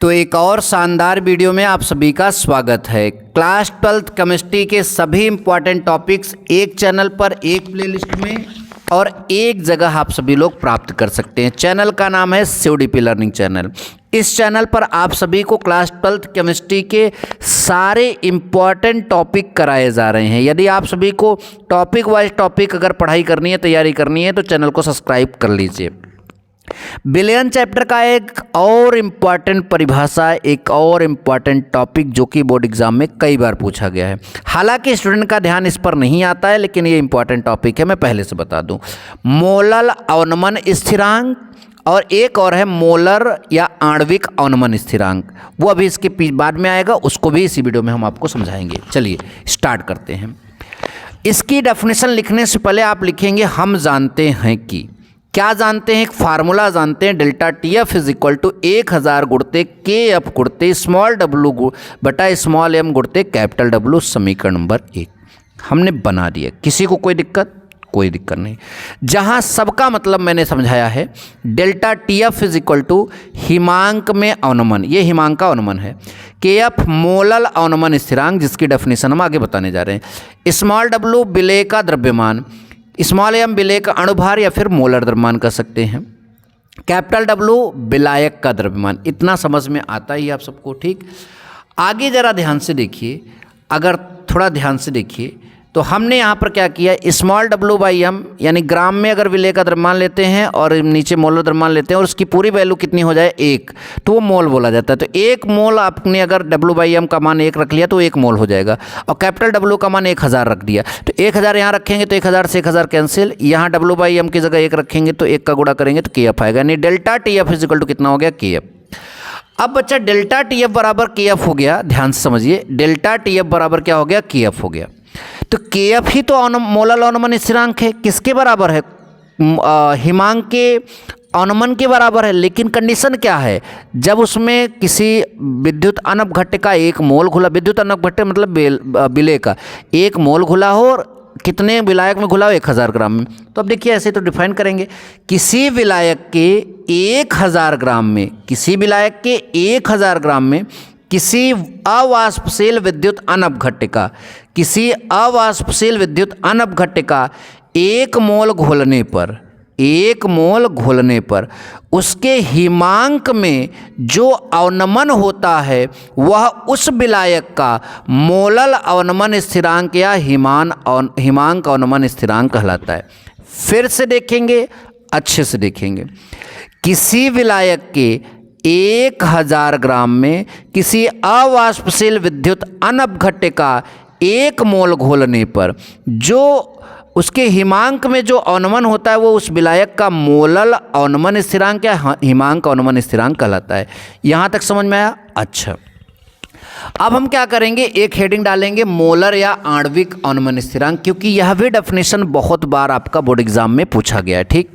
तो एक और शानदार वीडियो में आप सभी का स्वागत है। क्लास 12th केमिस्ट्री के सभी इम्पॉर्टेंट टॉपिक्स एक चैनल पर, एक प्लेलिस्ट में और एक जगह आप सभी लोग प्राप्त कर सकते हैं। चैनल का नाम है CODP लर्निंग चैनल। इस चैनल पर आप सभी को क्लास 12th केमिस्ट्री के सारे इम्पॉर्टेंट टॉपिक कराए जा रहे हैं। यदि आप सभी को टॉपिक वाइज टॉपिक अगर पढ़ाई करनी है, तैयारी करनी है, तो चैनल को सब्सक्राइब कर लीजिए। विलयन चैप्टर का एक और इम्पॉर्टेंट परिभाषा, एक और इम्पॉर्टेंट टॉपिक जो कि बोर्ड एग्जाम में कई बार पूछा गया है। हालांकि स्टूडेंट का ध्यान इस पर नहीं आता है, लेकिन ये इम्पॉर्टेंट टॉपिक है, मैं पहले से बता दूं। मोलल अवनमन स्थिरांक और एक और है मोलर या आणविक अवनमन स्थिरांक, वो अभी इसके बाद में आएगा, उसको भी इसी वीडियो में हम आपको समझाएंगे। चलिए स्टार्ट करते हैं। इसकी डेफिनेशन लिखने से पहले आप लिखेंगे हम जानते हैं कि, क्या जानते हैं, एक फार्मूला जानते हैं, delta TF is equal to 1000 गुणते KF गुणते स्मॉल w बटा स्मॉल m गुणते कैपिटल W। समीकरण नंबर 1 हमने बना दिया। किसी को कोई दिक्कत? कोई दिक्कत नहीं। जहां सबका मतलब मैंने समझाया है। Delta TF is equal to हिमांक में अवनमन, ये हिमांक का अवनमन है। KF मोलल अवनमन स्थिरांक, जिसकी डेफिनेशन हम आगे बताने जा रहे हैं। स्मॉल w विलेय का द्रव्यमान, स्मॉल m विलेय का अणुभार या फिर मोलर द्रव्यमान कर सकते हैं। कैपिटल W विलायक का द्रव्यमान। इतना समझ में आता ही आप सबको, ठीक। आगे जरा ध्यान से देखिए, अगर थोड़ा ध्यान से देखिए तो हमने यहाँ पर क्या किया, स्मॉल w बाई m यानी ग्राम में अगर विलेय का द्रव्यमान लेते हैं और नीचे मोलर द्रव्यमान लेते हैं और उसकी पूरी वैल्यू कितनी हो जाए 1, तो वो मोल बोला जाता है। तो 1 मोल आपने अगर w बाई m का मान 1 रख लिया तो 1 मोल हो जाएगा, और कैपिटल W का मान 1000 रख दिया तो 1000 यहाँ रखेंगे तो 1000 से 1000 कैंसिल, यहाँ w बाई m की जगह 1 रखेंगे तो 1 का गुणा करेंगे तो KF आएगा, यानी delta TF is equal to कितना हो गया, KF। अब बच्चा डेल्टा TF बराबर KF हो गया, ध्यान से समझिए, डेल्टा TF बराबर क्या हो गया, KF हो गया। तो KF ही तो मोलल अवनमन स्थिरांक है, किसके बराबर है, हिमांक के अवनमन के बराबर है। लेकिन कंडीशन क्या है, जब उसमें किसी विद्युत अनपघट्य का 1 मोल घुला, विद्युत अनपघट्य मतलब विलेय का 1 मोल घुला हो और कितने विलायक में घुला हो, 1000 ग्राम में। तो अब देखिए ऐसे तो डिफाइन करेंगे, किसी विलायक के 1000 ग्राम में, किसी विलायक के 1000 ग्राम में किसी अवाष्पशील विद्युत अनपघट्य का, किसी अवाष्पशील विद्युत अनपघट्य का 1 मोल घोलने पर, 1 मोल घोलने पर उसके हिमांक में जो अवनमन होता है वह उस विलायक का मोलल अवनमन स्थिरांक या हिमांक अवनमन स्थिरांक कहलाता है। फिर से देखेंगे, अच्छे से देखेंगे, किसी विलायक के 1000 ग्राम में किसी अवाष्पशील विद्युत अनपघट्य का 1 मोल घोलने पर जो उसके हिमांक में जो अवनमन होता है वो उस विलायक का मोलल अवनमन स्थिरांक या हिमांक अवनमन स्थिरांक कहलाता है। यहाँ तक समझ में आया? अच्छा, अब हम क्या करेंगे, एक हेडिंग डालेंगे मोलर या आणविक अवनमन स्थिरांक, क्योंकि यह भी डेफिनेशन बहुत बार आपका बोर्ड एग्जाम में पूछा गया है, ठीक।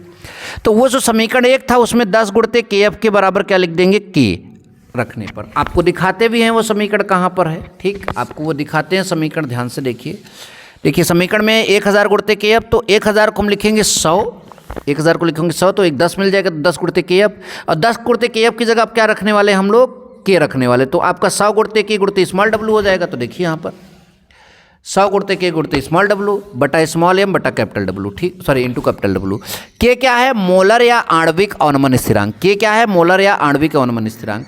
तो वो जो समीकरण 1 था उसमें 10 गुणते KF के बराबर क्या लिख देंगे, K रखने पर। आपको दिखाते भी हैं वो समीकरण कहाँ पर है, ठीक, आपको वो दिखाते हैं समीकरण, ध्यान से देखिए। देखिए समीकरण में 1000 गुणते KF, तो 1000 को हम लिखेंगे 100, 1000 को लिखेंगे 100 तो एक 10 मिल जाएगा, तो 10 गुणते KF, और 10 गुणते KF की जगह आप क्या रखने वाले, हम लोग K रखने वाले, तो आपका 100 गुणते K गुणते स्मॉल w हो जाएगा। तो देखिए यहाँ पर 100 गुणते K गुणते स्मॉल w बटा स्मॉल m बटा कैपिटल W, ठीक, sorry into capital W। K क्या है, मोलर या आणविक अवनमन स्थिरांक। K क्या है, मोलर या आणविक अवनमन स्थिरांक।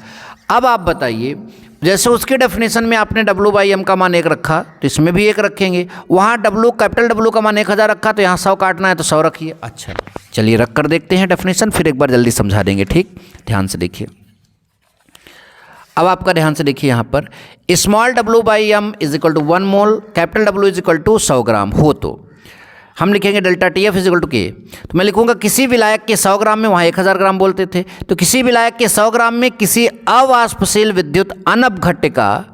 अब आप बताइए, जैसे उसके डेफिनेशन में आपने w बाई m का मान 1 रखा तो इसमें भी 1 रखेंगे, वहाँ w कैपिटल W का मान 1000 रखा तो यहाँ 100 काटना है तो 100 रखिए। अच्छा चलिए रख कर देखते हैं डेफिनेशन, फिर एक बार जल्दी समझा देंगे, ठीक, ध्यान से देखिए। अब आपका ध्यान से देखिए, यहाँ पर small w by m is equal to 1 mole, capital W is equal to 100 gram हो तो हम लिखेंगे delta TF is equal to K। तो मैं लिखूंगा किसी विलायक के 100 ग्राम में, वहाँ 1000 ग्राम बोलते थे, तो किसी विलायक के 100 ग्राम में किसी अवाष्पशील विद्युत अनपघट्य का,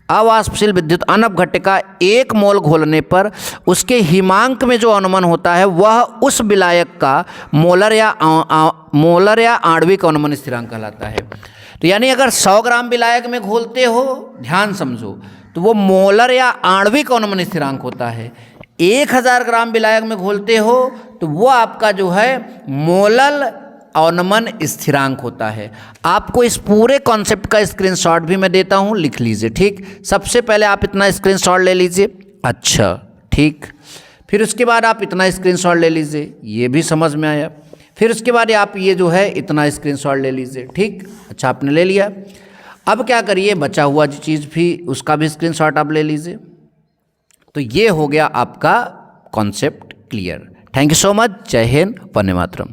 अवाष्पशील विद्युत अनपघट्य का 1 मोल घोलने पर उसके हिमांक में जो अवनमन होता है वह उस विलायक का मोलर या आणविक अवनमन स्थिरांक कहलाता है। तो यानी अगर 100 ग्राम विलायक में घोलते हो, ध्यान समझो, तो वो मोलर या आणविक अवनमन स्थिरांक होता है। 1000 ग्राम विलायक में घोलते हो तो वो आपका जो है मोलल अवनमन स्थिरांक होता है। आपको इस पूरे कॉन्सेप्ट का स्क्रीनशॉट भी मैं देता हूं, लिख लीजिए। ठीक, सबसे पहले आप इतना स्क्रीनशॉट ले लीजिए। अच्छा, ठीक। फिर उसके बाद आप इतना स्क्रीनशॉट ले लीजिए, ये भी समझ में आया। फिर उसके बाद आप ये जो है इतना स्क्रीनशॉट ले लीजिए। ठीक, अच्छा आपने ले लिया। अब क्या करिए, बचा हुआ जो चीज़ भी उसका भी स्क्रीनशॉट आप ले लीजिए। तो ये हो गया आपका concept clear. Thank you so much. जय हिंद, वंदे मातरम।